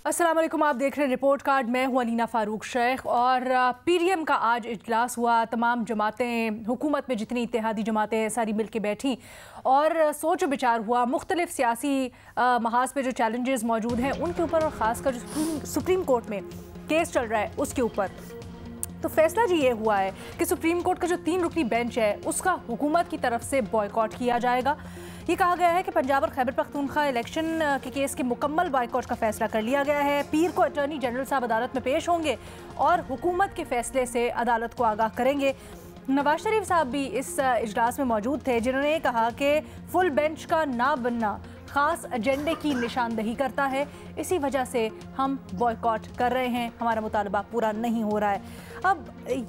अस्सलाम वालेकुम, आप देख रहे हैं रिपोर्ट कार्ड। मैं हूं अलीना फारूक शेख और पीडीएम का आज इजलास हुआ। तमाम जमातें, हुकूमत में जितनी इत्तेहादी जमातें हैं सारी मिल के बैठी और सोच विचार हुआ। मुख्तलिफ सियासी महाज पे जो चैलेंजेस मौजूद हैं उनके ऊपर और ख़ासकर जो सुप्रीम कोर्ट में केस चल रहा है उसके ऊपर। तो फैसला जी ये हुआ है कि सुप्रीम कोर्ट का जो 3 रुकनी बेंच है उसका हुकूमत की तरफ से बॉयकॉट किया जाएगा। ये कहा गया है कि पंजाब और खैबर पख्तूनख्वा इलेक्शन के केस के मुकम्मल बॉयकॉट का फैसला कर लिया गया है। पीर को अटॉर्नी जनरल साहब अदालत में पेश होंगे और हुकूमत के फैसले से अदालत को आगाह करेंगे। नवाज शरीफ साहब भी इस इजलास में मौजूद थे, जिन्होंने कहा कि फुल बेंच का ना बनना खास एजेंडे की निशानदही करता है, इसी वजह से हम बॉयकॉट कर रहे हैं, हमारा मुतालबा पूरा नहीं हो रहा है। अब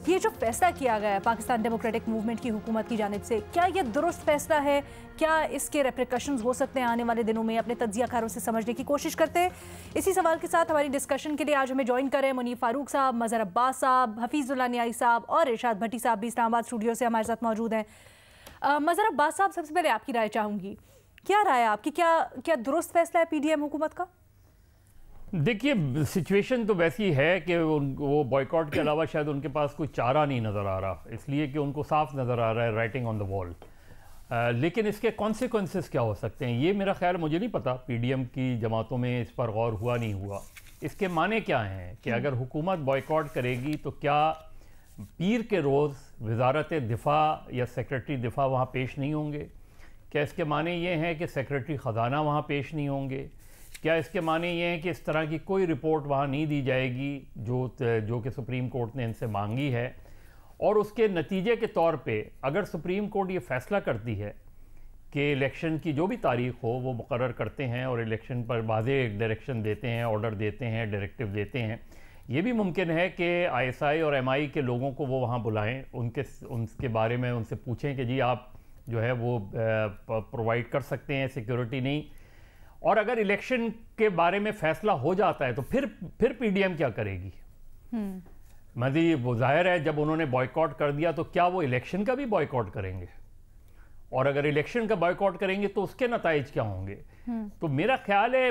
ये जो फैसला किया गया है पाकिस्तान डेमोक्रेटिक मूवमेंट की हुकूमत की जानिब से, क्या ये दुरुस्त फैसला है? क्या इसके रेप्रिकॉशंस हो सकते हैं आने वाले दिनों में? अपने तज्जियाकारों से समझने की कोशिश करते हैं। इसी सवाल के साथ हमारी डिस्कशन के लिए आज हमें ज्वाइन करें मुनीफ फारूक साहब, मज़हर अब्बास साहब, हफीजुल्लाह न्याई साहब और इरशाद भट्टी साहब भी इस्लामाबाद स्टूडियो से हमारे साथ मौजूद हैं। मज़हर अब्बास साहब, सबसे पहले आपकी राय चाहूँगी, क्या राय है आपकी? क्या दुरुस्त फैसला है पीडीएम हुकूमत का? देखिए, सिचुएशन तो वैसी है कि वो बॉयकॉट के अलावा शायद उनके पास कोई चारा नहीं नज़र आ रहा, इसलिए कि उनको साफ नज़र आ रहा है राइटिंग ऑन द वॉल। लेकिन इसके कॉन्सिक्वेंसेस क्या हो सकते हैं ये मेरा ख्याल, मुझे नहीं पता पीडीएम की जमातों में इस पर गौर हुआ नहीं हुआ। इसके माने क्या हैं कि अगर हुकूमत बॉयकॉट करेगी तो क्या पीर के रोज़ वजारत दिफा या सेक्रेटरी दिफा वहाँ पेश नहीं होंगे? क्या इसके माने ये हैं कि सेक्रेटरी ख़जाना वहाँ पेश नहीं होंगे? क्या इसके माने ये हैं कि इस तरह की कोई रिपोर्ट वहाँ नहीं दी जाएगी जो कि सुप्रीम कोर्ट ने इनसे मांगी है? और उसके नतीजे के तौर पे अगर सुप्रीम कोर्ट ये फ़ैसला करती है कि इलेक्शन की जो भी तारीख़ हो वो मुकर्रर करते हैं और इलेक्शन पर वाज़े डायरेक्शन देते हैं, ऑर्डर देते हैं, डायरेक्टिव देते हैं, ये भी मुमकिन है कि आईएसआई और एमआई के लोगों को वो वहाँ बुलाएँ, उनके बारे में उनसे पूछें कि जी आप जो है वो प्रोवाइड कर सकते हैं सिक्योरिटी नहीं। और अगर इलेक्शन के बारे में फ़ैसला हो जाता है तो फिर पीडीएम क्या करेगी? मज़ी वो जाहिर है जब उन्होंने बॉयकॉट कर दिया तो क्या वो इलेक्शन का भी बॉयकॉट करेंगे? और अगर इलेक्शन का बॉयकॉट करेंगे तो उसके नताइज क्या होंगे? तो मेरा ख्याल है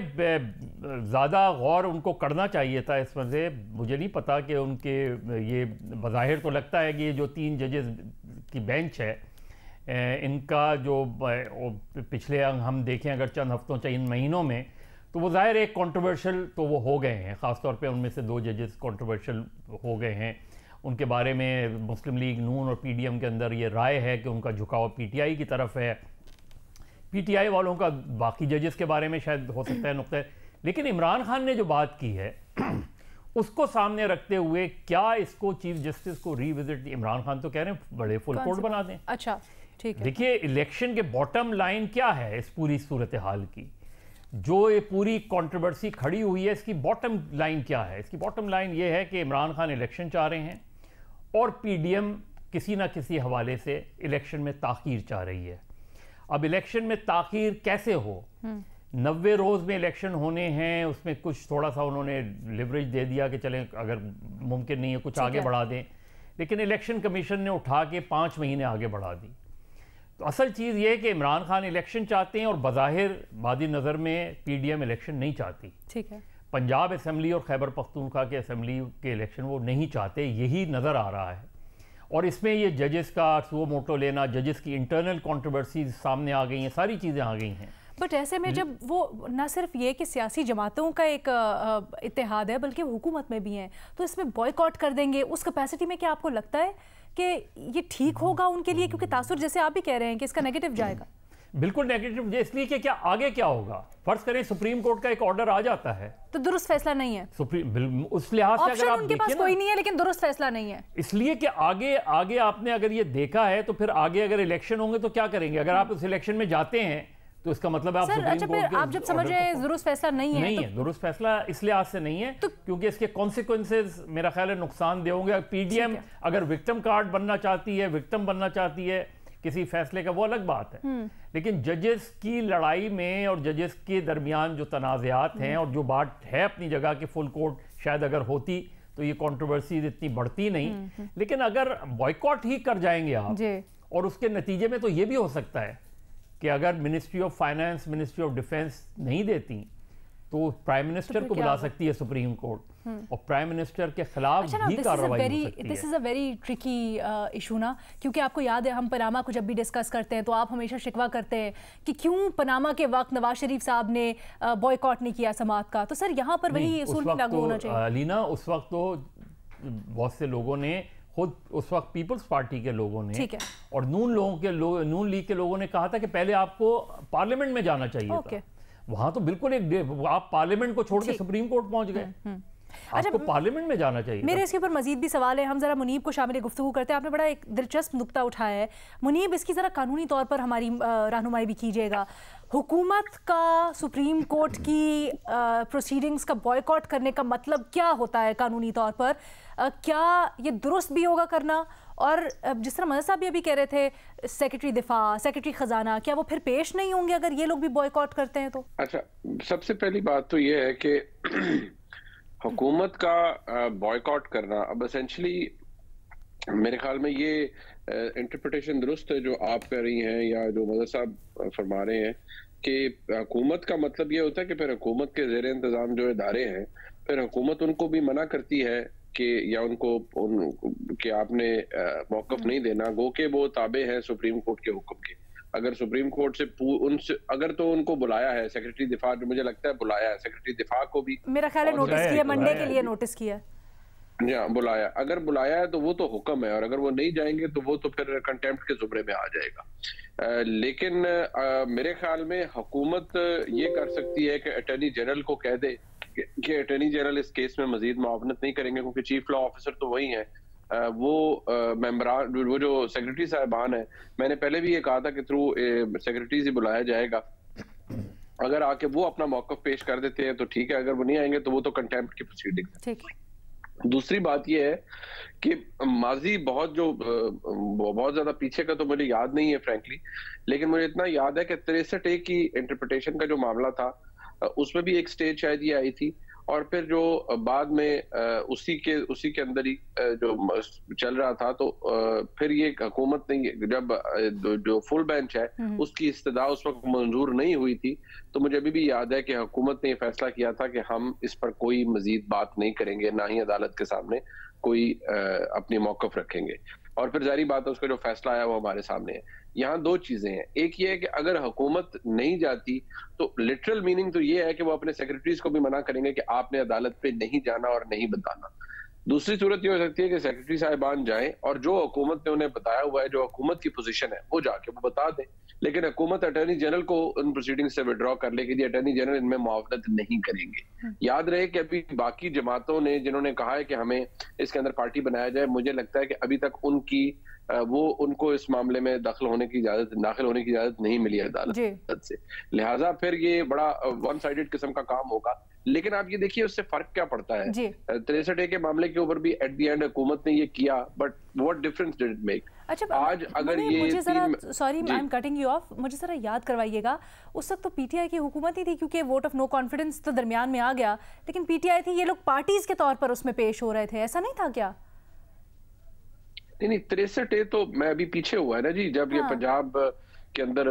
ज़्यादा गौर उनको करना चाहिए था इस वजह से। मुझे नहीं पता कि उनके ये बज़ाहिर तो लगता है कि ये जो 3 जजेस की बेंच है इनका जो पिछले हम देखें अगर चंद हफ्तों चंद महीनों में, तो वो ज़ाहिर एक कंट्रोवर्शियल तो वो हो गए हैं। ख़ासतौर पे उनमें से 2 जजेस कंट्रोवर्शियल हो गए हैं। उनके बारे में मुस्लिम लीग नून और पीडीएम के अंदर ये राय है कि उनका झुकाव पीटीआई की तरफ है। पीटीआई वालों का बाकी जजेस के बारे में शायद हो सकता है नुक्ता। लेकिन इमरान खान ने जो बात की है उसको सामने रखते हुए क्या इसको चीफ जस्टिस को रिविजिट, इमरान खान तो कह रहे हैं बड़े फुल कोर्ट बना दें। अच्छा, ठीक है। देखिए, इलेक्शन के बॉटम लाइन क्या है इस पूरी सूरत हाल की? जो ये पूरी कंट्रोवर्सी खड़ी हुई है इसकी बॉटम लाइन क्या है? इसकी बॉटम लाइन ये है कि इमरान खान इलेक्शन चाह रहे हैं और पीडीएम किसी ना किसी हवाले से इलेक्शन में ताख़ीर चाह रही है। अब इलेक्शन में ताख़ीर कैसे हो? 90 रोज़ में इलेक्शन होने हैं, उसमें कुछ थोड़ा सा उन्होंने लिवरेज दे दिया कि चलें अगर मुमकिन नहीं है कुछ आगे बढ़ा दें, लेकिन इलेक्शन कमीशन ने उठा के 5 महीने आगे बढ़ा दी। तो असल चीज़ ये है कि इमरान खान इलेक्शन चाहते हैं और बज़ाहिर बादी नज़र में पीडीएम इलेक्शन नहीं चाहती। ठीक है। पंजाब असम्बली और खैबर पख्तूनख्वा के असम्बली के इलेक्शन वो नहीं चाहते, यही नज़र आ रहा है। और इसमें ये जजेस का सुओ मोटो लेना, जजेस की इंटरनल कंट्रोवर्सीज सामने आ गई हैं, सारी चीज़ें आ गई हैं। बट ऐसे में जब वो न सिर्फ ये कि सियासी जमातों का एक इत्तेहाद है बल्कि हुकूमत में भी हैं, तो इसमें बॉयकॉट कर देंगे उस कैपेसिटी में, क्या आपको लगता है कि ये ठीक होगा उनके लिए? क्योंकि तासुर जैसे आप भी कह रहे हैं कि इसका नेगेटिव जाएगा। बिल्कुल नेगेटिव, इसलिए कि क्या आगे क्या होगा? फर्ज करें सुप्रीम कोर्ट का एक ऑर्डर आ जाता है तो दुरुस्त फैसला नहीं है। उस लिहाज से अगर आप उनके पास कोई नहीं है लेकिन दुरुस्त फैसला नहीं है, इसलिए कि आगे आपने अगर ये देखा है तो फिर आगे अगर इलेक्शन होंगे तो क्या करेंगे? अगर आप उस इलेक्शन में जाते हैं तो इसका मतलब आप आप जब समझ रहे हैं दुरुस्त फैसला नहीं है, दुरुस्त फैसला इस लिहाज से नहीं है तो क्योंकि इसके कॉन्सिक्वेंसेस मेरा ख्याल है नुकसानदेह होंगे। पीडीएम अगर विक्टिम कार्ड बनना चाहती है, विक्टिम बनना चाहती है किसी फैसले का, वो अलग बात है। लेकिन जजेस की लड़ाई में और जजेस के दरमियान जो तनाज़ात हैं और जो बात है अपनी जगह कि फुल कोर्ट शायद अगर होती तो ये कंट्रोवर्सीज इतनी बढ़ती नहीं। लेकिन अगर बॉयकॉट ही कर जाएंगे आप और उसके नतीजे में तो ये भी हो सकता है कि अगर ministry of finance, ministry of defence नहीं देती तो प्राइम मिनिस्टर को बुला सकती है सुप्रीम कोर्ट और प्राइम मिनिस्टर के खिलाफ भी कार्रवाई हो सकती है। This is a very tricky issue ना, क्योंकि आपको याद है हम पनामा को जब भी डिस्कस करते हैं तो आप हमेशा शिकवा करते हैं कि क्यों पनामा के वक्त नवाज शरीफ साहब ने बॉयकॉट नहीं किया समात का। तो सर यहाँ पर वही उसूल भी लागू होना चाहिए। अलीना, उस वक्त तो बहुत से लोगों ने खुद उस वक्त पीपल्स पार्टी के लोगों ने और नून लीग के लोगों ने कहा था कि पहले आपको पार्लियामेंट में जाना चाहिए था। वहां तो बिल्कुल आप पार्लियामेंट को छोड़ के सुप्रीम कोर्ट पहुंच गए। आपको पार्लियामेंट में जाना चाहिए। मेरे इसके ऊपर मजीद भी सवाल है, हम जरा मुनीब को शामिल गुफ्तगू करते हैं। आपने बड़ा एक दिलचस्प नुक्ता उठाया है मुनीब, इसकी जरा कानूनी तौर पर हमारी रहनुमाई भी कीजिएगा। हुकूमत का सुप्रीम कोर्ट की प्रोसीडिंग्स का बॉयकॉट करने का मतलब क्या होता है कानूनी तौर पर? क्या ये दुरुस्त भी होगा करना? और जिस तरह मदद साहब भी अभी कह रहे थे सेक्रेटरी दिफा, सेक्रेटरी खजाना, क्या वो फिर पेश नहीं होंगे अगर ये लोग भी बॉयकॉट करते हैं तो? अच्छा, सबसे पहली बात तो ये है कि हुकूमत का बॉयकॉट करना अब एसेंशली मेरे ख्याल में ये इंटरप्रिटेशन दुरुस्त है जो आप कर रही हैं या जो मदद साहब फरमा रहे हैं कि हुकूमत का मतलब ये होता है कि फिर हुकूमत के ज़ेर इंतज़ाम जो इदारे हैं, फिर हुकूमत उनको भी मना करती है कि या उनको कि आपने मौक़िफ़ नहीं देना, गो के वो ताबे हैं सुप्रीम कोर्ट के हुक्म के। अगर सुप्रीम कोर्ट से उनसे अगर तो उनको बुलाया है सेक्रेटरी दिफा, जो मुझे लगता है बुलाया है सेक्रेटरी दिफा को भी, मेरा ख्याल है नोटिस किया, मंडे के लिए नोटिस किया, बुलाया। अगर बुलाया है तो वो तो हुक्म है, और अगर वो नहीं जाएंगे तो वो तो फिर कंटेम्प्ट के जुमरे में आ जाएगा। लेकिन मेरे ख्याल में हुकूमत ये कर सकती है कि अटॉर्नी जनरल को कह दे कि अटॉर्नी जनरल इस केस में मजीद मुआवनत नहीं करेंगे, क्योंकि चीफ लॉ ऑफिसर तो वही है। वो मेंबरान, वो जो सेक्रेटरी साहबान है, मैंने पहले भी ये कहा था कि थ्रू सेक्रेटरीज ही बुलाया जाएगा। अगर आके वो अपना मौक़िफ़ पेश कर देते हैं तो ठीक है, अगर वो नहीं आएंगे तो वो तो कंटेम्प्ट की प्रोसीडिंग है। दूसरी बात ये है कि माजी बहुत ज्यादा पीछे का तो मुझे याद नहीं है फ्रैंकली, लेकिन मुझे इतना याद है कि 63A की इंटरप्रिटेशन का जो मामला था उसमें भी एक स्टेज शायद ये आई थी, और फिर जो बाद में उसी के अंदर ही जो चल रहा था, तो फिर ये हुकूमत ने जब जो फुल बेंच है उसकी इस्तदा उस वक्त मंजूर नहीं हुई थी, तो मुझे अभी भी याद है कि हुकूमत ने फैसला किया था कि हम इस पर कोई मजीद बात नहीं करेंगे, ना ही अदालत के सामने कोई अपनी मौक़िफ़ रखेंगे। और फिर जारी बात है उसका जो फैसला आया वो हमारे सामने है। यहाँ दो चीजें हैं, एक ये है कि अगर हुकूमत नहीं जाती तो लिटरल मीनिंग तो ये है कि वो अपने सेक्रेटरीज को भी मना करेंगे कि आपने अदालत पे नहीं जाना और नहीं बताना। दूसरी सूरत ये हो सकती है कि सेक्रेटरी साहिबान जाएं और जो हुकूमत ने उन्हें बताया हुआ है, जो हुकूमत की पोजीशन है, वो जाके वो बता दें, लेकिन हुकूमत अटॉर्नी जनरल को उन प्रोसीडिंग से विड्रॉ कर लेगी कि अटॉर्नी जनरल इनमें मुआवनत नहीं करेंगे। याद रहे कि अभी बाकी जमातों ने जिन्होंने कहा है कि हमें इसके अंदर पार्टी बनाया जाए, मुझे लगता है कि अभी तक उनको इस मामले में दाखिल होने की इजाजत नहीं मिली है अदालत से, लिहाजा फिर ये बड़ा वन साइडेड किस्म का काम होगा। लेकिन आप ये देखिए उससे फर्क क्या पड़ता है। 63A के मामले के ऊपर भी एट द एंड हुकूमत ने ये किया, but what difference did it make? अच्छा, आज अगर ये मुझे जरा, sorry I am cutting you of, मुझे जरा याद करवाइएगा, उस वक्त तो पीटीआई की हुकूमत ही थी, क्योंकि वोट ऑफ नो कॉन्फिडेंस तो दरमियान में आ गया, लेकिन पीटीआई थी, ये लोग पार्टीज के तौर पर उसमें पेश हो रहे थे, ऐसा नहीं था क्या? नहीं, 63A तो मैं अभी पीछे हुआ है ना जी, जब ये पंजाब के अंदर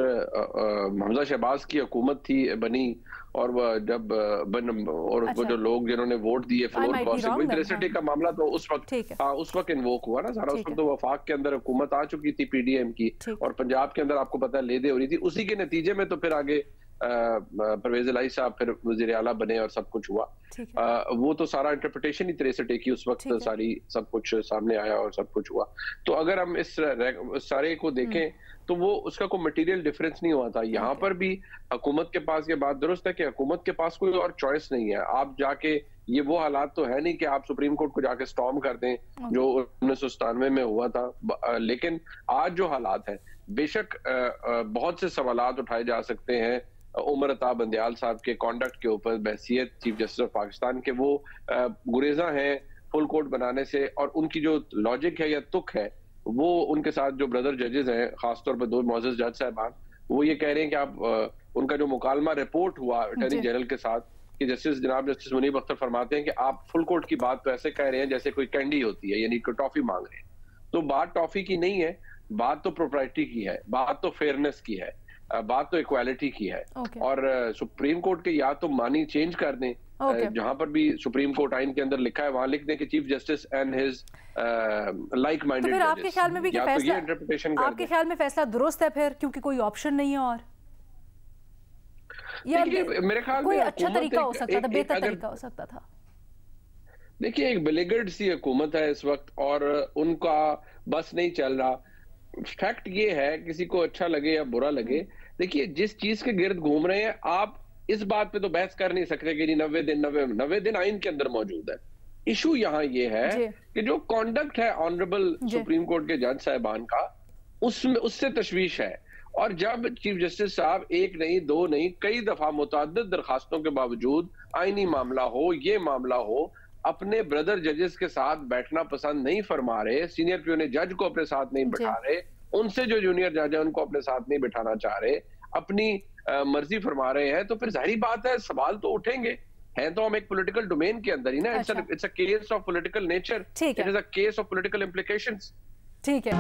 हमजा शहबाज की हुकूमत थी बनी, और जब वो जो लोग जिन्होंने वोट दिए फ्लोर क्रॉसिंग, 63A का मामला तो उस वक्त इन्वोक हुआ ना सारा। उस वक्त तो वफाक के अंदर हुकूमत आ चुकी थी पीडीएम की, और पंजाब के अंदर आपको पता है ले दे हो रही थी। उसी के नतीजे में तो फिर आगे परवेज इलाही साहब फिर वज़ीर आला बने और सब कुछ हुआ। वो तो सारा इंटरप्रिटेशन ही 63A की उस वक्त सारी सब कुछ सामने आया और सब कुछ हुआ। तो अगर हम इस सारे को देखें तो वो उसका कोई मटेरियल डिफरेंस नहीं हुआ था। यहाँ पर भी हुकूमत के पास ये बात दुरुस्त है कि हुकूमत के पास कोई और चॉइस नहीं है। आप जाके ये वो हालात तो है नहीं कि आप सुप्रीम कोर्ट को जाके स्टॉर्म कर दें जो 1997 में हुआ था, लेकिन आज जो हालात हैं, बेशक बहुत से सवालात उठाए जा सकते हैं उमर अताब बंदयाल साहब के कॉन्डक्ट के ऊपर बहसियत चीफ जस्टिस ऑफ पाकिस्तान के, वो गुरेजा हैं फुल कोर्ट बनाने से, और उनकी जो लॉजिक है या तुक है वो उनके साथ जो ब्रदर जजेस हैं, खासतौर पर 2 मोअज़्ज़ज़ जज साहबान, वो ये कह रहे हैं कि आप उनका जो मुकालमा रिपोर्ट हुआ अटॉर्नी जनरल के साथ कि जनाब जस्टिस मुनीब अख्तर फरमाते हैं कि आप फुल कोर्ट की बात तो ऐसे कह रहे हैं जैसे कोई कैंडी होती है, यानी कोई टॉफी मांग रहे हैं। तो बात टॉफी की नहीं है, बात तो प्रोप्राइटी की है, बात तो फेयरनेस की है। बात तो इक्वालिटी की है। और सुप्रीम कोर्ट के या तो मानी चेंज कर दें, जहां पर भी सुप्रीम कोर्ट आइन के अंदर लिखा है वहां लिख दें कि chief justice and his like minded. तो फिर आपके ख्याल में भी कि फैसला, आपके ख्याल में फैसला दुरुस्त है फिर, क्योंकि कोई ऑप्शन नहीं है? और या मेरे ख्याल कोई में अच्छा तरीका हो सकता था, बेहतर तरीका हो सकता था। देखिए, एक बिलिगर्ड सी हुकूमत है इस वक्त और उनका बस नहीं चल रहा। फैक्ट ये है, किसी को अच्छा लगे या बुरा लगे, देखिए जिस चीज के गिर्द घूम रहे हैं आप इस बात पे तो बहस कर नहीं सकते कि 90 दिन आइन के अंदर मौजूद है। इशू यहाँ ये है कि जो कॉन्डक्ट है ऑनरेबल सुप्रीम कोर्ट के जज साहिबान का, उससे तशवीश है। और जब चीफ जस्टिस साहब एक नहीं दो नहीं कई दफा मुतअद्दिद दरखास्तों के बावजूद आईनी मामला हो, ये मामला हो, अपने ब्रदर जजेस के साथ बैठना पसंद नहीं फरमा रहे, सीनियर प्यून जज को अपने साथ नहीं बिठा रहे, उनसे जो जूनियर जज है उनको अपने साथ नहीं बिठाना चाह रहे, अपनी मर्जी फरमा रहे हैं, तो फिर जाहिर बात है सवाल तो उठेंगे। हैं तो हम एक पॉलिटिकल डोमेन के अंदर ही ना। It's a case of political nature, it is a case of political implications. ठीक है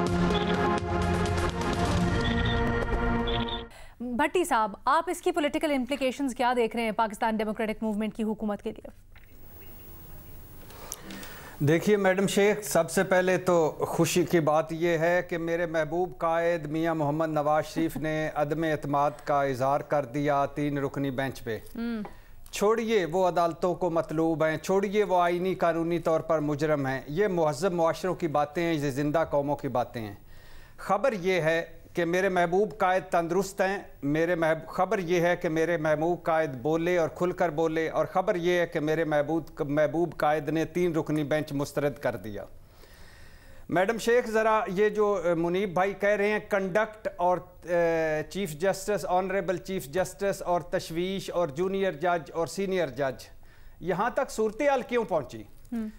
भट्टी साहब, आप इसकी पॉलिटिकल इम्प्लीकेशंस क्या देख रहे हैं पाकिस्तान डेमोक्रेटिक मूवमेंट की हुकूमत के लिए? देखिए मैडम शेख, सबसे पहले तो खुशी की बात यह है कि मेरे महबूब कायद मियां मोहम्मद नवाज शरीफ ने अदम एतमाद का इजहार कर दिया 3 रुकनी बेंच पे। छोड़िए वो अदालतों को मतलूब हैं, छोड़िए वो आईनी कानूनी तौर पर मुजरम हैं, ये मुहज़्ज़ब मुआशरों की बातें हैं, ये ज़िंदा कौमों की बातें हैं। ख़बर ये है कि मेरे महबूब कायद तंदुरुस्त हैं, खबर ये है कि मेरे महबूब कायद बोले और खुलकर बोले, और ख़बर ये है कि मेरे महबूब कायद ने 3 रुकनी बेंच मुस्तरद कर दिया। मैडम शेख, ज़रा ये जो मुनीब भाई कह रहे हैं कंडक्ट और chief justice, honourable chief justice और तशवीश और जूनियर जज और सीनियर जज, यहाँ तक सूरत हाल क्यों पहुँची?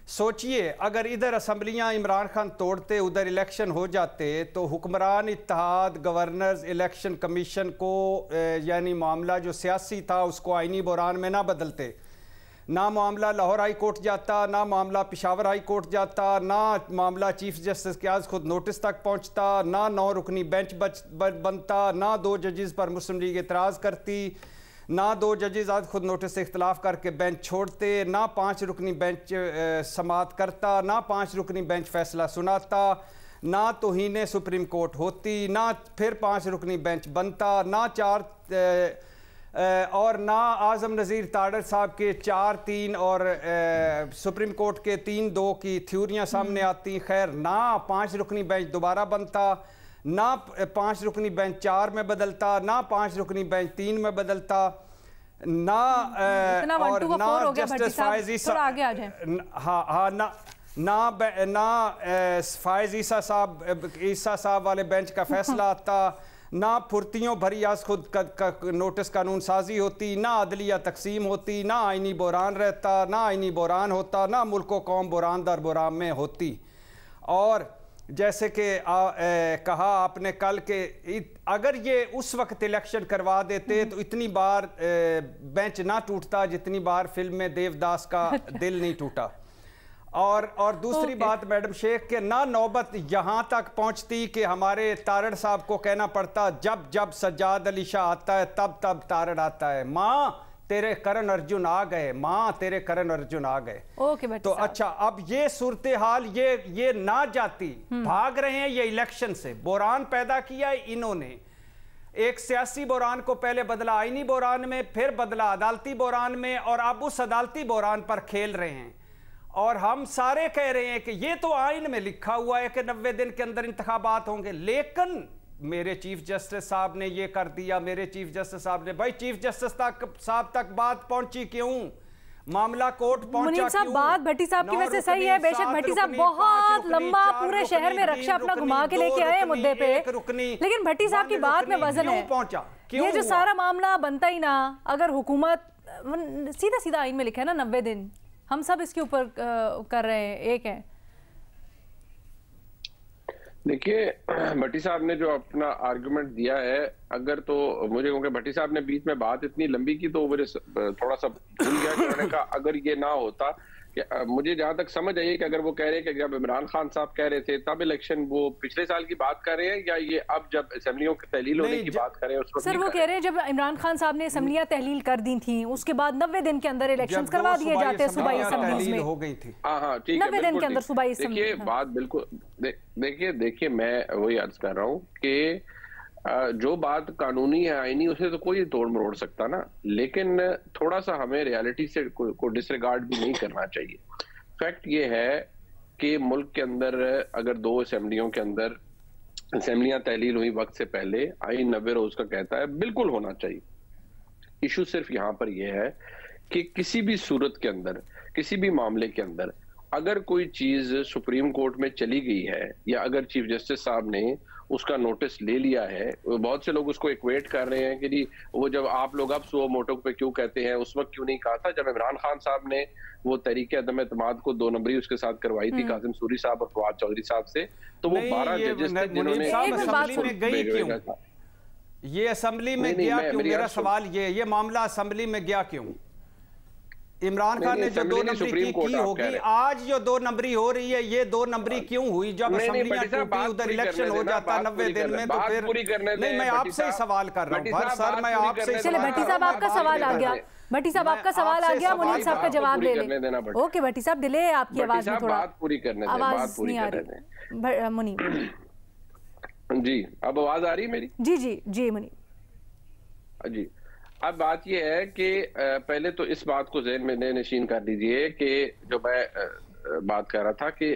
सोचिए, अगर इधर असम्बलियाँ इमरान खान तोड़ते, उधर इलेक्शन हो जाते, तो हुक्मरान इत्तेहाद, गवर्नर्स, इलेक्शन कमीशन को यानी मामला जो सियासी था उसको आईनी बहरान में ना बदलते, ना मामला लाहौर हाई कोर्ट जाता, ना मामला पेशावर हाई कोर्ट जाता, ना मामला चीफ जस्टिस के आज खुद नोटिस तक पहुंचता, ना 9 रुकनी बेंच बनता, ना 2 जजेस पर मुस्लिम लीग एतराज़ करती, ना 2 जजेस आज खुद नोटिस से इख्तलाफ करके बेंच छोड़ते, ना 5 रुकनी बेंच समाअत करता, ना 5 रुकनी बेंच फैसला सुनाता, ना तौहीन सुप्रीम कोर्ट होती, ना फिर 5 रुकनी बेंच बनता, ना 4 और ना आज़म नज़ीर ताड़र साहब के 4-3 और सुप्रीम कोर्ट के 3-2 की थ्योरियाँ सामने आती। खैर, ना 5 रुकनी बेंच दोबारा बनता, ना 5 रुकनी बेंच 4 में बदलता, ना 5 रुकनी बेंच 3 में बदलता, ना और ना जस्टिस फायज़ ईसा साहब वाले बेंच का फैसला आता, ना फुर्तियों भरी आज खुद नोटिस कानून साजी होती, ना अदलिया तकसीम होती, ना आईनी बहरान रहता, ना आईनी बहरान होता, ना मुल्क कौम बहरान दर बहरान में होती। और जैसे कि कहा आपने कल के, अगर ये उस वक्त इलेक्शन करवा देते तो इतनी बार बेंच ना टूटता जितनी बार फिल्म में देवदास का दिल नहीं टूटा। और दूसरी बात मैडम शेख के ना नौबत यहाँ तक पहुँचती कि हमारे तारड़ साहब को कहना पड़ता जब जब सज्जाद अली शाह आता है तब तब तारड़ आता है, माँ तेरे करण अर्जुन आ गए, माँ तेरे करण अर्जुन आ गए। तो अच्छा, अब ये सूरत हाल ये ना जाती, भाग रहे हैं ये इलेक्शन से, बहरान पैदा किया इन्होंने। एक सियासी बहरान को पहले बदला आईनी बहरान में, फिर बदला अदालती बहरान में, और अब उस अदालती बहरान पर खेल रहे हैं। और हम सारे कह रहे हैं कि ये तो आइन में लिखा हुआ है कि 90 दिन के अंदर इंतखाबात होंगे, लेकिन मेरे चीफ जस्टिस साहब ने ये कर दिया, मेरे चीफ जस्टिस साहब ने, भाई चीफ जस्टिस साहब तक बात पहुंची क्यों? मामला कोर्ट पहुंचा क्यों? बात भट्टी साहब की वैसे सही है, बेशक भट्टी साहब बहुत लंबा पूरे शहर में रक्षा अपना घुमा के लेके आए मुद्दे पे, लेकिन भट्टी साहब की बात में वजन है। ये जो सारा मामला बनता ही ना, अगर हुकूमत सीधा सीधा आइन में लिखा है ना 90 दिन, हम सब इसके ऊपर कर रहे हैं, एक है। देखिए, भट्टी साहब ने जो अपना आर्गुमेंट दिया है, अगर तो मुझे क्योंकि भट्टी साहब ने बीच में बात इतनी लंबी की तो मुझे थोड़ा सा भूल गया कि उन्होंने कहा अगर ये ना होता मुझे जहां तक समझ आई है कि अगर वो कह रहे हैं कि जब इमरान खान साहब कह रहे थे तब इलेक्शन, वो पिछले साल की बात कर रहे हैं या ये अब जब असेंबलियों की तहलील होने की बात कर रहे हैं उस वक्त? सर वो कह रहे हैं जब इमरान खान साहब ने असेंबलियां तहलील कर दी थी उसके बाद 90 दिन के अंदर इलेक्शन करवा दिए जाते हैं सूबाई असेंबलीज में। हो गई थी। हाँ ठीक है, 90 दिन के अंदर सूबाई असेंबली। देखिए बात बिल्कुल, देखिए मैं वही अर्ज कर रहा हूँ कि जो बात कानूनी है, आईनी, उसे तो कोई तोड़ मरोड़ सकता ना, लेकिन थोड़ा सा हमें रियलिटी से को डिसरिगार्ड भी नहीं करना चाहिए। फैक्ट ये है कि मुल्क के अंदर अगर 2 असेंबलियों के अंदर असेंबलियां तहलील हुई वक्त से पहले, आईन 90 रोज का कहता है, बिल्कुल होना चाहिए। इशू सिर्फ यहाँ पर यह है कि किसी भी सूरत के अंदर, किसी भी मामले के अंदर अगर कोई चीज सुप्रीम कोर्ट में चली गई है या अगर चीफ जस्टिस साहब ने उसका नोटिस ले लिया है, बहुत से लोग उसको इक्वेट कर रहे हैं कि जी वो जब आप लोग अब सुओ मोटो पे क्यों कहते हैं, उस वक्त क्यों नहीं कहा था जब इमरान खान साहब ने वो तरीके अदम एतमाद को 2 नंबरी उसके साथ करवाई थी कासिम सूरी साहब और फवाद चौधरी साहब से, तो वो 12 जजेस थे जिन्होंने ये असेंबली में गया क्यों? मेरा सवाल ये मामला असेंबली में गया क्यों? इमरान खान ने जो 2 नंबरी की होगी, आज जो 2 नंबरी हो रही है, ये 2 नंबरी क्यों हुई? जब असेंबलियां टूटी, उधर इलेक्शन हो जाता 90 दिन में, तो फिर नहीं, मैं आपसे ही सवाल कर रहा हूँ सर, मैं आपसे। चलिए भट्टी साहब आपका सवाल आ गया, भट्टी साहब आपका सवाल आ गया, मुनीब साहब का जवाब ले लें। ओके भट्टी साहब, डिले है आपकी आवाज में, थोड़ा बात पूरी करने दें, आवाज नहीं आ रही मुनीब जी। अब आवाज आ रही है मेरी? जी जी जी मुनीब जी। अब बात यह है कि पहले तो इस बात को ज़हन में नशीन कर दीजिए कि जो मैं बात कर रहा था कि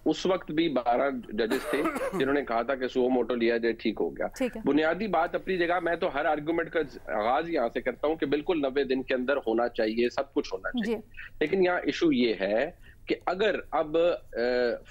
उस वक्त भी 12 जजेस थे जिन्होंने कहा था कि सुओ मोटो लिया जाए, ठीक हो गया। बुनियादी बात अपनी जगह, मैं तो हर आर्गुमेंट का आगाज यहाँ से करता हूँ कि बिल्कुल 90 दिन के अंदर होना चाहिए, सब कुछ होना चाहिए, लेकिन यहाँ इशू ये है कि अगर अब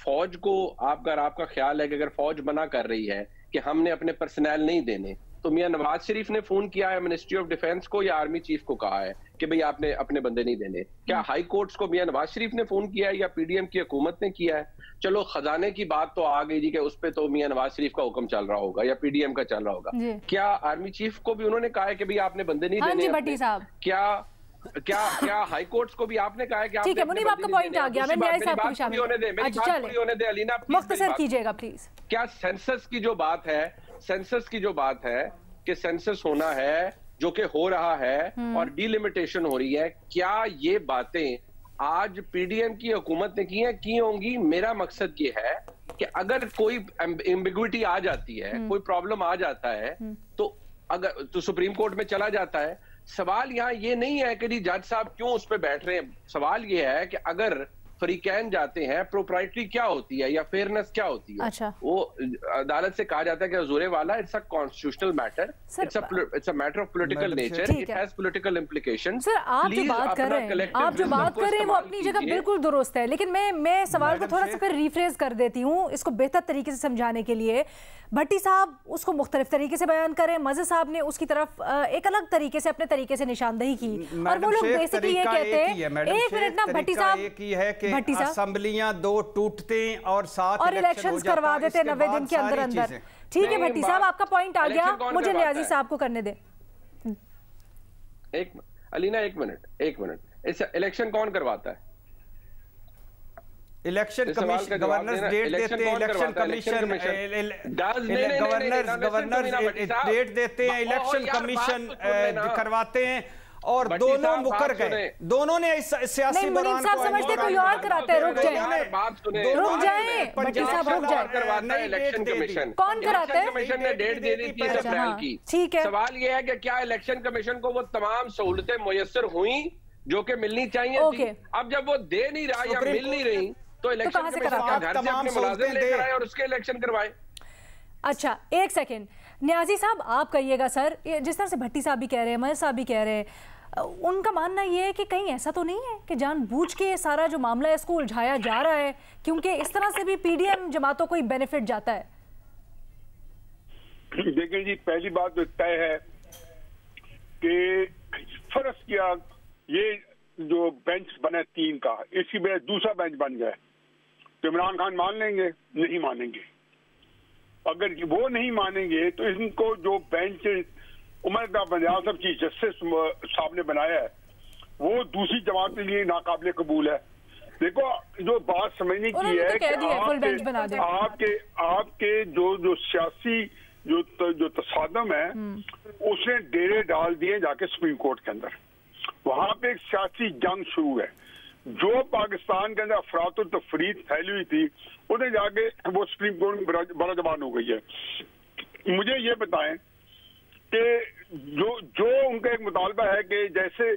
फौज को आपका ख्याल है कि अगर फौज मना कर रही है कि हमने अपने पर्सनल नहीं देने, तो मियां नवाज शरीफ ने फोन किया है मिनिस्ट्री ऑफ डिफेंस को या आर्मी चीफ को कहा है कि भाई आपने अपने बंदे नहीं देने? क्या हाई कोर्ट्स को मियां नवाज शरीफ ने फोन किया है या पीडीएम की हुकूमत ने किया है? चलो खजाने की बात तो आ गई जी कि उस पे तो मियां नवाज शरीफ का हुक्म चल रहा होगा या पीडीएम का चल रहा होगा। क्या आर्मी चीफ को भी उन्होंने कहा है कि भाई आपने बंदे नहीं देने? भट्टी साहब, क्या हाई कोर्ट्स को भी आपने कहा है कि ठीक है मुनीब, आपका पॉइंट आ गया, मैं न्याय साहब को शामिल होने दे। अलीना मुख्तसर कीजिएगा प्लीज। क्या सेंसस की जो बात है कि सेंसस होना है जो कि हो रहा है और डिलिमिटेशन हो रही है, क्या ये बातें आज पीडीएम की हुकूमत ने की होंगी? मेरा मकसद ये है कि अगर कोई एम्बिग्विटी आ जाती है, कोई प्रॉब्लम आ जाता है, तो सुप्रीम कोर्ट में चला जाता है। सवाल यहाँ ये नहीं है कि जी जज साहब क्यों उस पर बैठ रहे हैं, सवाल ये है कि अगर फरीकैन जाते हैं, प्रोप्राइटरी क्या होती है या फेयरनेस क्या होती है? अच्छा। वो अदालत से कहा जाता है कि हुजूर वाला it's a constitutional matter, it's a matter of political nature, it has political implications. Sir आप जो बात कर रहे हैं वो अपनी जगह बिल्कुल दुरुस्त है, लेकिन मैं सवाल को थोड़ा सा फिर रिफ्रेज कर देती हूँ इसको बेहतर तरीके से समझाने के लिए। भट्टी साहब उसको मुख्तलिफ तरीके से बयान करें, मज़े साहब ने उसकी तरफ एक अलग तरीके से अपने तरीके से निशानदेही की, और वो लोग बेसिकली ये कहते हैं, एक मिनट ना भट्टी साहब, असेंबलियां 2 टूटते और 7 और इलेक्शंस करवा देते 90 दिन के अंदर अंदर। ठीक है भट्टी साहब, आपका पॉइंट आ गया, मुझे न्याजी साहब को करने दे। अलीना एक मिनट, इलेक्शन कौन करवाता है? इलेक्शन कमीशन, गवर्नर्स डेट देते हैं, इलेक्शन कमीशन गवर्नर्स डेट देते हैं, इलेक्शन कमीशन करवाते हैं, और दोनों मुकर गए, दोनों ने सियासी मुनीब साहब समझते कोई और कराता है। रुक जाए भट्टी साहब, रुक जाए। इलेक्शन कमीशन कौन कराता है? कमीशन ने डेट दे दी 30 अप्रैल की। ठीक है, सवाल ये है कि क्या इलेक्शन कमीशन को वो तमाम सहूलतें मुयस्सर हुई जो कि मिलनी चाहिए थी? अब जब वो दे नहीं रहा या मिल नहीं रही, तो इलेक्शन कमीशन क्या घर से अपने मुलाजिम लेकर आए और उसके इलेक्शन करवाए? अच्छा एक सेकेंड, न्याजी साहब आप कहिएगा। सर जिस तरह से भट्टी साहब भी कह रहे हैं, मज़े साहब भी कह रहे हैं, उनका मानना ये है कि कहीं ऐसा तो नहीं है कि जानबूझ के सारा जो मामला है इसको उलझाया जा रहा है, क्योंकि इस तरह से भी पीडीएम जमातों को ही बेनिफिट जाता है? देखिए जी, पहली बात तो तय है कि फर्ज किया ये जो बेंच बने 3 का, इसकी वजह दूसरा बेंच बन गया, तो इमरान खान मान लेंगे? नहीं मानेंगे। अगर वो नहीं मानेंगे तो इनको जो बेंच उमर पंजाब साहब चीफ जस्टिस साहब ने बनाया है वो दूसरी जमात के लिए नाकाबिले कबूल है। देखो जो बात समझने की है कि आपके जो सियासी जो तसादम है उसने डेरे डाल दिए जाके सुप्रीम कोर्ट के अंदर। वहां पे एक सियासी जंग शुरू है। जो पाकिस्तान के अंदर अफरात और तफरीद फैली हुई थी उन्हें जाके वो सुप्रीम कोर्ट में बड़ा जबान हो गई है। मुझे ये बताएं कि जो उनका एक मुतालबा है कि जैसे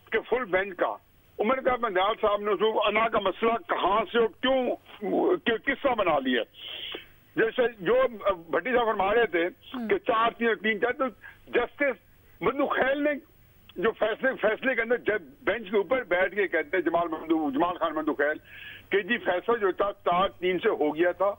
कि फुल बेंच का उमर का बंजाल साहब ने उसको अना का मसला कहाँ से और क्यों किस तरह बना लिया। जैसे जो भट्टी साहब फरमा रहे थे कि 4-3-4 तो जस्टिस मधु खैल ने जो फैसले के अंदर जब बेंच के ऊपर बैठ के कहते हैं जमाल खान मधु खैल कि जी फैसला जो था 4-3 से हो गया था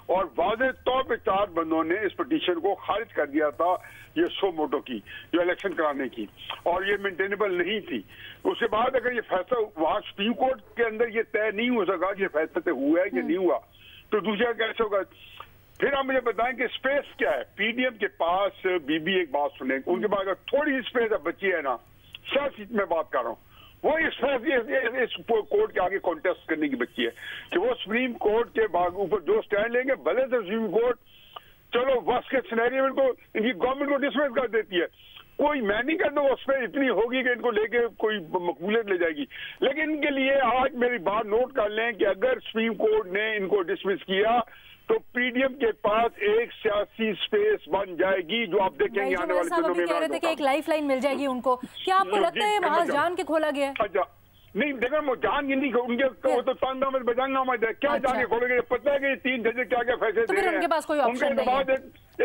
और वाज़ेह तौर पे 4 बंदों ने इस पिटीशन को खारिज कर दिया था ये सो मोटो की जो इलेक्शन कराने की, और ये मेंटेनेबल नहीं थी। उसके बाद अगर ये फैसला वहां सुप्रीम कोर्ट के अंदर ये तय नहीं हो सका कि फैसला तय हुआ है कि नहीं हुआ तो दूसरा कैसे होगा। फिर आप मुझे बताएं कि स्पेस क्या है पीडीएम के पास। बीबी एक बात सुने, उनके पास अगर थोड़ी स्पेस बची है ना, सियासी में बात कर रहा हूँ, वो इस कोर्ट के आगे कॉन्टेस्ट करने की बच्ची है कि वो सुप्रीम कोर्ट के ऊपर जो स्टैंड लेंगे भले से सुप्रीम कोर्ट चलो वर्स्ट के सिनेरियो में इनको इनकी गवर्नमेंट को डिसमिस कर देती है। कोई मैं नहीं कहता उस पर इतनी होगी कि इनको लेके कोई मकबूलियत ले जाएगी, लेकिन इनके लिए आज मेरी बात नोट कर लें कि अगर सुप्रीम कोर्ट ने इनको डिसमिस किया तो पीडीएम के पास एक सियासी स्पेस बन जाएगी जो आप देखेंगे आने वाले दिनों में। कह रहे थे कि एक लाइफलाइन मिल जाएगी उनको, क्या आपको लगता है वहां जान के खोला गया है? अच्छा नहीं देखो वो जान की नहीं, उनके तो तंगा में बजांगा में क्या जान के खोलेंगे, पता है कि 3 जजेस क्या फैसले दे रहे हैं। उनके पास कोई ऑप्शन नहीं है।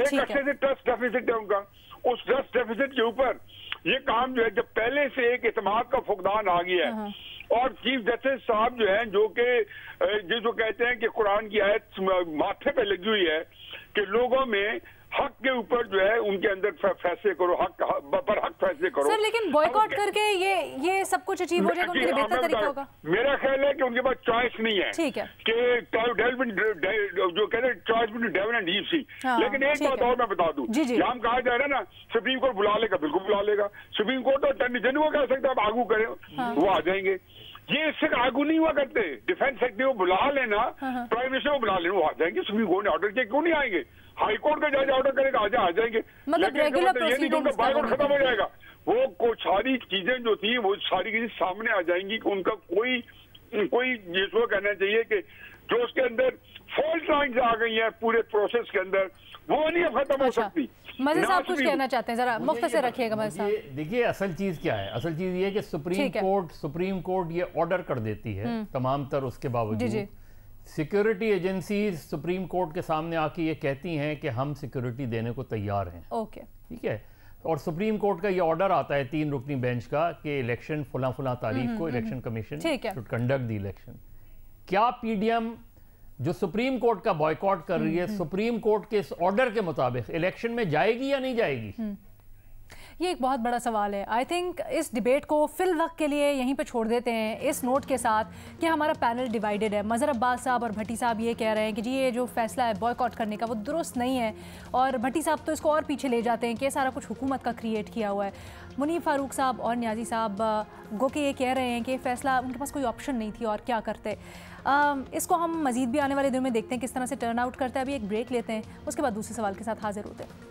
एक अच्छे से ट्रस्ट डेफिसिट है उनका, उस ट्रस्ट डेफिसिट के ऊपर ये काम जो है जब पहले से एक इत्मीनान का फुकदान आ गया है और चीफ जस्टिस साहब जो हैं जो कि जिसको कहते हैं कि कुरान की आयत माथे पे लगी हुई है कि लोगों में हक के ऊपर जो है उनके अंदर फैसले करो, हक पर हक फैसले करो। सर लेकिन बॉयकॉट करके ये सब कुछ अचीव हो जाएगा, उनके लिए बेहतर तरीका होगा। मेरा ख्याल है कि उनके पास चॉइस नहीं है। ठीक है कि जो कहते हैं choice between devil and deep sea. लेकिन एक बात और मैं बता दूं, यहाँ कहा जा रहा है ना सुप्रीम कोर्ट बुला लेगा, बिल्कुल बुला लेगा। सुप्रीम कोर्ट और अटॉर्नी जनरल को कह सकते हैं आप आगू करें, वो आ जाएंगे। ये इससे आगू नहीं हुआ करते। डिफेंस सेक्रेटरी को बुला लेना, प्राइम मिनिस्टर को बुला लेना, वो आ जाएंगे। सुप्रीम कोर्ट ने ऑर्डर किया, क्यों नहीं आएंगे? हाई कोर्ट का जज ऑर्डर करेगा आ जाएंगे। मतलब रेगुलर प्रोसीडिंग्स बाइकआउट खत्म हो जाएगा। वो कुछ सारी चीजें जो थी वो सारी चीजें सामने आ जाएंगी कि उनका कोई जिसको कहना चाहिए कि जो उसके अंदर फॉल्ट लाइन्स आ गई है पूरे प्रोसेस के अंदर, वो नहीं खत्म हो सकती। मज़े साहब कुछ कहना चाहते हैं, जरा मुख्तसर रखिएगा मज़े साहब। देखिए असल चीज क्या है, असल चीज ये है कि सुप्रीम कोर्ट ये ऑर्डर कर देती है तमाम तर, उसके बावजूद सिक्योरिटी एजेंसीज सुप्रीम कोर्ट के सामने आके ये कहती हैं कि हम सिक्योरिटी देने को तैयार हैं। ओके ठीक है, और सुप्रीम कोर्ट का ये ऑर्डर आता है 3 रुकनी बेंच का कि इलेक्शन फुला तारीख को election commission should conduct the election. क्या पीडीएम जो सुप्रीम कोर्ट का बॉयकॉट कर रही है सुप्रीम कोर्ट के इस ऑर्डर के मुताबिक इलेक्शन में जाएगी या नहीं जाएगी? ये एक बहुत बड़ा सवाल है। आई थिंक इस डिबेट को फिल वक्त के लिए यहीं पे छोड़ देते हैं इस नोट के साथ कि हमारा पैनल डिवाइडेड है। मज़हर अब्बास साहब और भट्टी साहब ये कह रहे हैं कि जी ये जो फैसला है बॉयकॉट करने का वो दुरुस्त नहीं है, और भट्टी साहब तो इसको और पीछे ले जाते हैं कि ये सारा कुछ हुकूमत का क्रिएट किया हुआ है। मुनीर फारूक साहब और न्याजी साहब गो के ये कह रहे हैं कि फैसला उनके पास कोई ऑप्शन नहीं थी और क्या करते। इसको हम मज़ीद भी आने वाले दिनों में देखते हैं किस तरह से टर्न आउट करता है। अभी एक ब्रेक लेते हैं, उसके बाद दूसरे सवाल के साथ हाजिर होते हैं।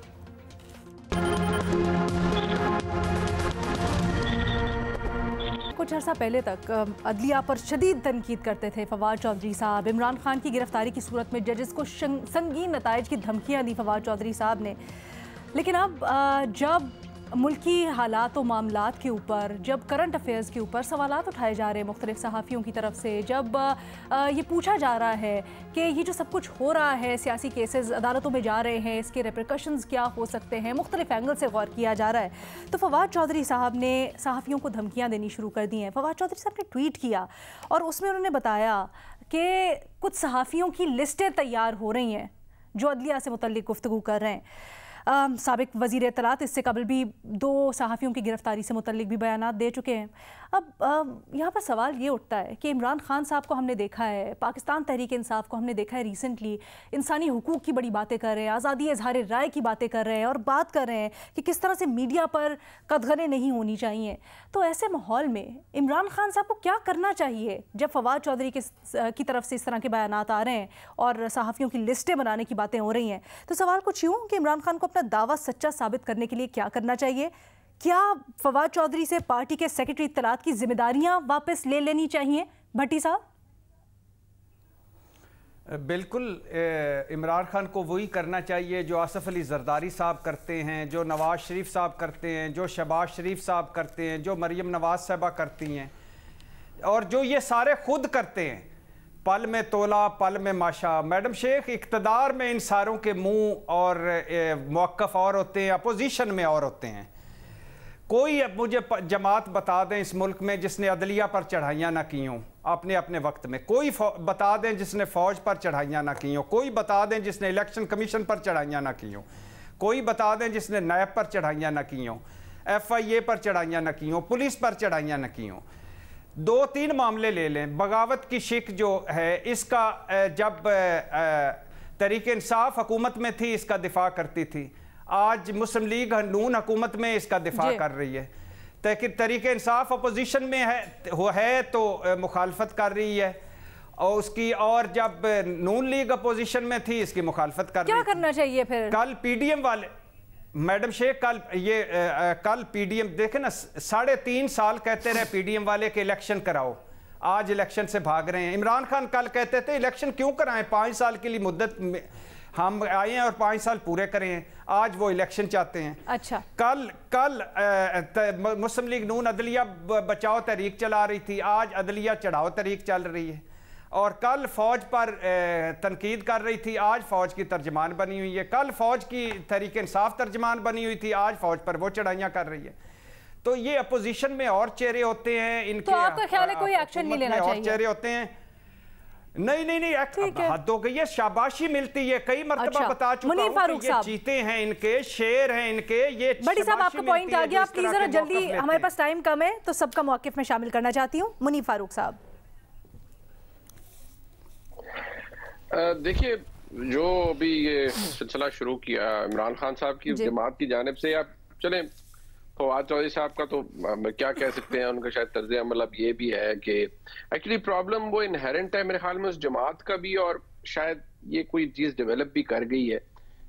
कुछ अर्सा पहले तक अदलिया पर शदीद तनकीद करते थे फवाद चौधरी साहब। इमरान खान की गिरफ्तारी की सूरत में जजेस को संगीन नताइज की धमकियां दी फवाद चौधरी साहब ने। लेकिन अब जब मुल्की हालात और मामलात के ऊपर, जब करंट अफेयर्स के ऊपर सवालात उठाए जा रहे हैं मुख्तलिफ सहाफ़ियों की तरफ से, जब ये पूछा जा रहा है कि ये जो सब कुछ हो रहा है, सियासी केसेस अदालतों में जा रहे हैं, इसके रेपरिकशंस क्या हो सकते हैं, मुख्तलिफ एंगल से गौर किया जा रहा है, तो फवाद चौधरी साहब ने सहाफ़ियों को धमकियाँ देनी शुरू कर दी हैं। फवाद चौधरी साहब ने ट्वीट किया और उसमें उन्होंने बताया कि कुछ सहाफ़ियों की लिस्टें तैयार हो रही हैं जो अदलिया से मुतल्लिक़ गुफ्तगू कर रहे हैं। साबिक वज़ीर इत्तलात इससे कबल भी 2 सहाफ़ियों की गिरफ्तारी से मुतल्लिक भी बयानात दे चुके हैं। अब यहाँ पर सवाल ये उठता है कि इमरान खान साहब को हमने देखा है, पाकिस्तान तहरीक इंसाफ को हमने देखा है रिसेंटली इंसानी हुकूक की बड़ी बातें कर रहे हैं, आज़ादी इज़हार राय की बातें कर रहे हैं और बात कर रहे हैं कि किस तरह से मीडिया पर कदगने नहीं होनी चाहिए। तो ऐसे माहौल में इमरान खान साहब को क्या करना चाहिए जब फवाद चौधरी की तरफ से इस तरह के बयानात आ रहे हैं और सहाफ़ियों की लिस्टें बनाने की बातें हो रही हैं? तो सवाल कुछ यूँ कि इमरान खान को अपना दावा सच्चा साबित करने के लिए क्या करना चाहिए? क्या फवाद चौधरी से पार्टी के सेक्रेटरी इत्तलात की जिम्मेदारियां वापस ले लेनी चाहिए भट्टी साहब? बिल्कुल, इमरान खान को वही करना चाहिए जो आसफ अली जरदारी साहब करते हैं, जो नवाज शरीफ साहब करते हैं, जो शहबाज शरीफ साहब करते हैं, जो मरियम नवाज साहबा करती हैं और जो ये सारे खुद करते हैं। पल में तोला पल में माशा। मैडम शेख, इक़्तिदार में इन सारों के मुंह और मौक़िफ़ और होते हैं, अपोजिशन में और होते हैं। कोई मुझे जमात बता दें इस मुल्क में जिसने अदलिया पर चढ़ाइयाँ ना की हों अपने अपने वक्त में। कोई बता दें जिसने फ़ौज पर चढ़ाइयाँ ना की हों। कोई बता दें जिसने इलेक्शन कमीशन पर चढ़ाइयाँ ना की हों। कोई बता दें जिसने नैब पर चढ़ाइयाँ ना की हों, FIA पर चढ़ाइयाँ ना की हों, पुलिस पर चढ़ाइयाँ ना की हों। 2-3 मामले ले लें। बगावत की शिक जो है, इसका जब तहरीक इंसाफ हुकूमत में थी इसका दिफा करती थी, आज मुस्लिम लीग नून हुकूमत में इसका दिफा कर रही है। तहरीक इंसाफ अपोजिशन में है तो मुखालफत कर रही है और उसकी, और जब नून लीग अपोजिशन में थी इसकी मुखालफत कर रही है। क्या करना चाहिए फिर? कल PDM वाले, मैडम शेख, कल PDM देखे ना, 3.5 साल कहते रहे PDM वाले के इलेक्शन कराओ, आज इलेक्शन से भाग रहे हैं। इमरान खान कल कहते थे इलेक्शन क्यों कराएं, 5 साल के लिए मुद्दत हम आए हैं और 5 साल पूरे करें हैं, आज वो इलेक्शन चाहते हैं। अच्छा, कल मुस्लिम लीग नून अदलिया बचाओ तहरीक चला रही थी, आज अदलिया चढ़ाओ तहरीक चल रही है। और कल फौज पर तनकीद कर रही थी, आज फौज की तर्जमान बनी हुई है। कल फौज की तहरीक इंसाफ तर्जमान बनी हुई थी, आज फौज पर वो चढ़ाइयाँ कर रही है। तो ये अपोजिशन में और चेहरे होते हैं इनके, तो आपका ख्याल है कोई एक्शन नहीं लेना चाहिए? और चेहरे होते हैं। नहीं, हद हो गई है, शाबाशी मिलती है। कई मरतबा बता चुका हूं कि ये चीते हैं इनके, शेर हैं इनके। ये बड़ी साहब, आपका पॉइंट आ गया, प्लीज जरा जल्दी, हमारे पास टाइम कम है तो सबका मौक़िफ़ में शामिल करना चाहती हूँ। मुनीफ फारूक साहब, देखिए, जो अभी ये सिलसिला शुरू किया इमरान खान साहब की जमात की जानिब से, आप चले फवाद चौधरी साहब का तो क्या कह सकते हैं, उनका शायद तर्ज अमल अब ये भी है कि एक्चुअली प्रॉब्लम वो इनहेरेंट है मेरे ख्याल में उस जमात का भी, और शायद ये कोई चीज़ डेवलप भी कर गई है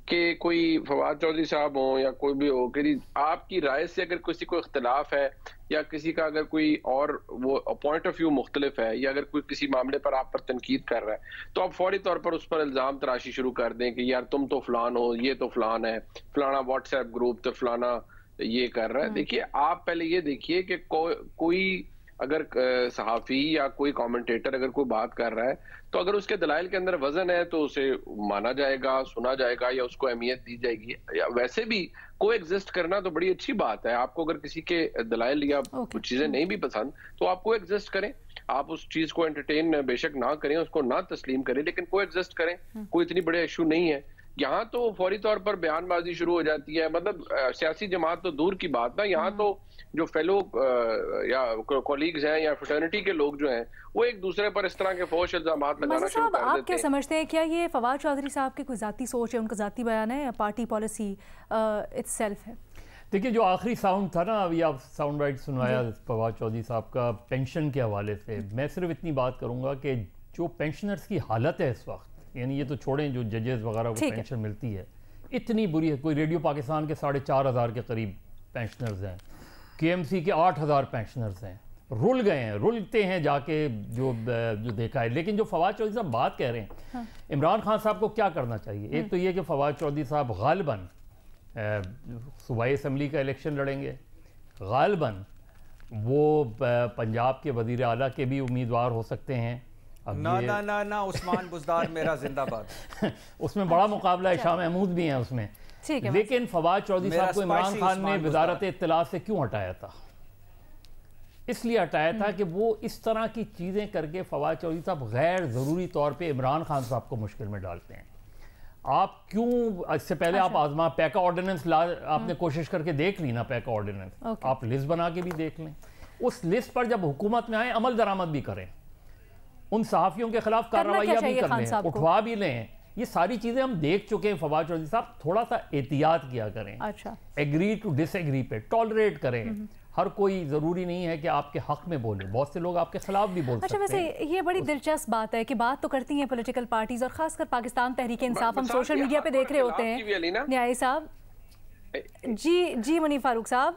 कि कोई फवाद चौधरी साहब हो या कोई भी हो, कि आपकी राय से अगर किसी को इख्तलाफ है या किसी का अगर कोई और वो पॉइंट ऑफ व्यू मुख्तलिफ है, या अगर कोई किसी मामले पर आप पर तनकीद कर रहा है, तो आप फौरी तौर पर उस पर इल्ज़ाम तराशी शुरू कर दें कि यार तुम तो फलान हो, ये तो फलान है, फलाना व्हाट्सएप ग्रुप तो फलाना ये कर रहा है। देखिए, आप पहले ये देखिए कि कोई अगर सहाफ़ी या कोई कमेंटेटर अगर कोई बात कर रहा है, तो अगर उसके दलाइल के अंदर वजन है तो उसे माना जाएगा, सुना जाएगा या उसको अहमियत दी जाएगी। या वैसे भी को एग्जिस्ट करना तो बड़ी अच्छी बात है। आपको अगर किसी के दलाइल या कुछ चीजें नहीं भी पसंद तो आप को एग्जिस्ट करें, आप उस चीज को एंटरटेन बेशक ना करें, उसको ना तस्लीम करें, लेकिन को एग्जिस्ट करें। कोई इतनी बड़े इशू नहीं है। यहाँ तो फौरी तौर पर बयानबाजी शुरू हो जाती है, मतलब सियासी जमात तो दूर की बात ना, यहाँ तो जो फेलो या कॉलीग्स हैं या फ्रेटर्निटी के लोग जो हैं वो एक दूसरे पर इस तरह के फौश इल्जामात लगाना शुरू कर देते हैं। आप क्या समझते हैं, क्या ये फवाद चौधरी साहब की कोई ज़ाती सोच है, उनका ज़ाती बयान है या पार्टी पॉलिसी इटसेल्फ है? देखिए, जो आखिरी साउंड था ना, अभी आप साउंड राइट सुनवाया फवाद चौधरी साहब का पेंशन के हवाले से, मैं सिर्फ इतनी बात करूँगा कि जो पेंशनर्स की हालत है इस वक्त, यानी ये तो छोड़ें जो जजेस वगैरह को पेंशन मिलती है, इतनी बुरी है। कोई रेडियो पाकिस्तान के 4,500 के करीब पेंशनर्स हैं, KMC के 8,000 पेंशनर्स हैं, रुल गए हैं, रुलते हैं जाके जो देखा है। लेकिन जो फवाद चौधरी साहब बात कह रहे हैं, इमरान खान साहब को क्या करना चाहिए? एक तो ये कि फवाद चौधरी साहब गालिबन सूबाई असम्बली का इलेक्शन लड़ेंगे, गालिबन वो पंजाब के वज़ीर आला के भी उम्मीदवार हो सकते हैं। ना उस्मान बुज़दार मेरा जिंदाबाद उसमें बड़ा मुकाबला है, शाह महमूद भी हैं उसमें। लेकिन फवाद चौधरी साहब को इमरान खान ने वज़ारत इत्तलात से क्यों हटाया था? इसलिए हटाया था कि वो इस तरह की चीज़ें करके फवाद चौधरी साहब गैर ज़रूरी तौर पे इमरान खान साहब को मुश्किल में डालते हैं। आप क्यों इससे पहले आप आजमा पैका ऑर्डिनेंस ला, आपने कोशिश करके देख ली ना पैका ऑर्डिनेंस, आप लिस्ट बना के भी देख लें। उस लिस्ट पर जब हुकूमत में आए अमल दरामद भी करें, उन सहाफ़ियों के खिलाफ कार्रवाइयाँ भी कर लें, उठवा भी लें। ये सारी चीजें हम देख चुके हैं। फवाद चौधरी साहब, थोड़ा सा एहतियात किया करें। अच्छा, एग्री टू डिसएग्री पे टॉलरेट करें। हर कोई जरूरी नहीं है कि आपके हक में बोले, बहुत से लोग आपके खिलाफ भी बोल सकते हैं। वैसे ये बड़ी दिलचस्प बात है कि बात तो करती हैं पॉलिटिकल पार्टीज और खासकर पाकिस्तान तहरीक इंसाफ, हम सोशल मीडिया पे देख रहे होते हैं। न्यायी साहब जी मुनीफ फारूक साहब,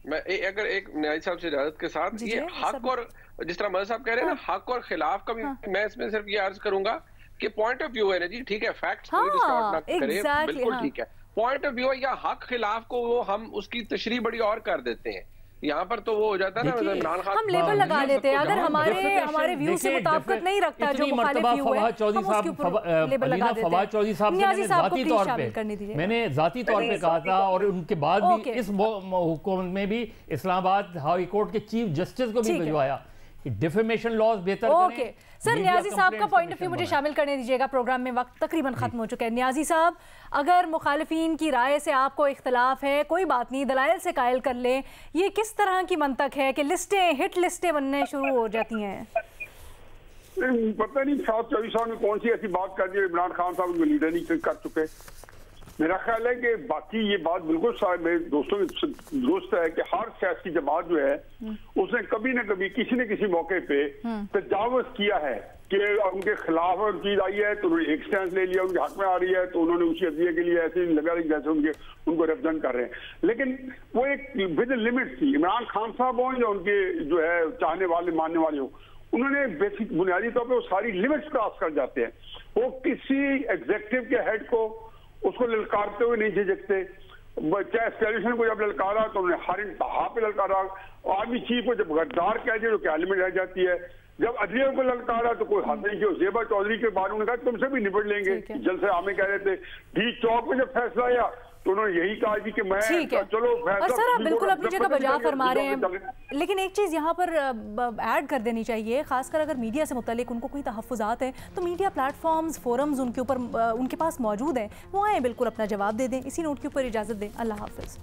मैं अगर एक न्यायी साहब से इजाजत के साथ, ये हक और जिस तरह मदद साहब कह रहे हैं ना, हक और खिलाफ का भी मैं इसमें सिर्फ ये अर्ज करूंगा कि पॉइंट ऑफ व्यू है ना जी, ठीक है, फैक्ट्स कोई डिस्कार्ड ना करे, बिल्कुल ठीक है, पॉइंट ऑफ व्यू है, या हक खिलाफ को वो हम उसकी तशरीह बड़ी और कर देते हैं। यहाँ पर तो वो हो जाता है ना, इमरान खान हम लेबल लगा लेते हैं, अगर हमारे व्यू से मुताबिकत नहीं रखता जो मुखालिफ व्यू है, हम उसके ऊपर लेबल लगा देते हैं। फवाद चौधरी साहब ने जाती तौर पे, मैंने जाती तौर पे कहा था, और उनके बाद भी इस हुकूमत में भी इस्लामाबाद हाई कोर्ट के चीफ जस्टिस को भी भिजवाया कि डिफेमेशन लॉज बेहतर करें। सर, न्याजी साहब का पॉइंट ऑफ व्यू मुझे शामिल करने दीजिएगा, प्रोग्राम में वक्त तकरीबन खत्म हो चुका है। न्याजी साहब, अगर मुखालिफिन की राय से आपको इख्तलाफ है, कोई बात नहीं, दलाइल से कायल कर लें, ये किस तरह की मंतक है कि लिस्टें, हिट लिस्टें बनने शुरू हो जाती हैं? पता नहीं फवाद चौधरी साहब ने कौन सी ऐसी बात कर दी, इमरान खान साहब लीडर नहीं कर चुके। मेरा ख्याल है कि बाकी ये बात बिल्कुल मेरे दोस्तों की दुरुस्त है कि हर सियासी जमात जो है उसने कभी न कभी किसी न किसी मौके पे तजावुज किया है कि उनके खिलाफ और चीज आई है तो उन्होंने एक स्टैंड ले लिया, उनके हक में आ रही है तो उन्होंने उसी अदलिया के लिए ऐसे लगा रही जैसे उनको रिप्रेजेंट कर रहे हैं। लेकिन वो एक विद लिमिट थी। इमरान खान साहब हो या उनके जो है चाहने वाले मानने वाले हो, उन्होंने बेसिक बुनियादी तौर पर वो सारी लिमिट्स क्रॉस कर जाते हैं। वो किसी एग्जीक्यूटिव के हेड को उसको ललकारते हुए नहीं झिझकते, चाहे एस्केलेशन को जब ललकारा तो उन्होंने हर इंतहा पे ललकारा। आर्मी चीफ को जब गद्दार कह दिया तो क्या में रह जाती है, जब अदलिया को ललकारा तो कोई हाथ नहीं किया। जेबा चौधरी के बाद उन्होंने कहा तुमसे भी निपट लेंगे, जल से आमे कह रहे थे। डी चौक में जब फैसला आया तो उन्होंने यही कहा कि मैं चलो और सर आप बिल्कुल अपनी जगह बजा फरमा रहे हैं, लेकिन एक चीज़ यहाँ पर ऐड कर देनी चाहिए, खासकर अगर मीडिया से मुतालिक उनको कोई तहफ़्फ़ुज़ात है तो मीडिया प्लेटफॉर्म्स, फोरम्स उनके ऊपर उनके पास मौजूद हैं, वो आए बिल्कुल अपना जवाब दे दें। इसी नोट के ऊपर इजाज़त दें, अल्लाह हाफ़िज़।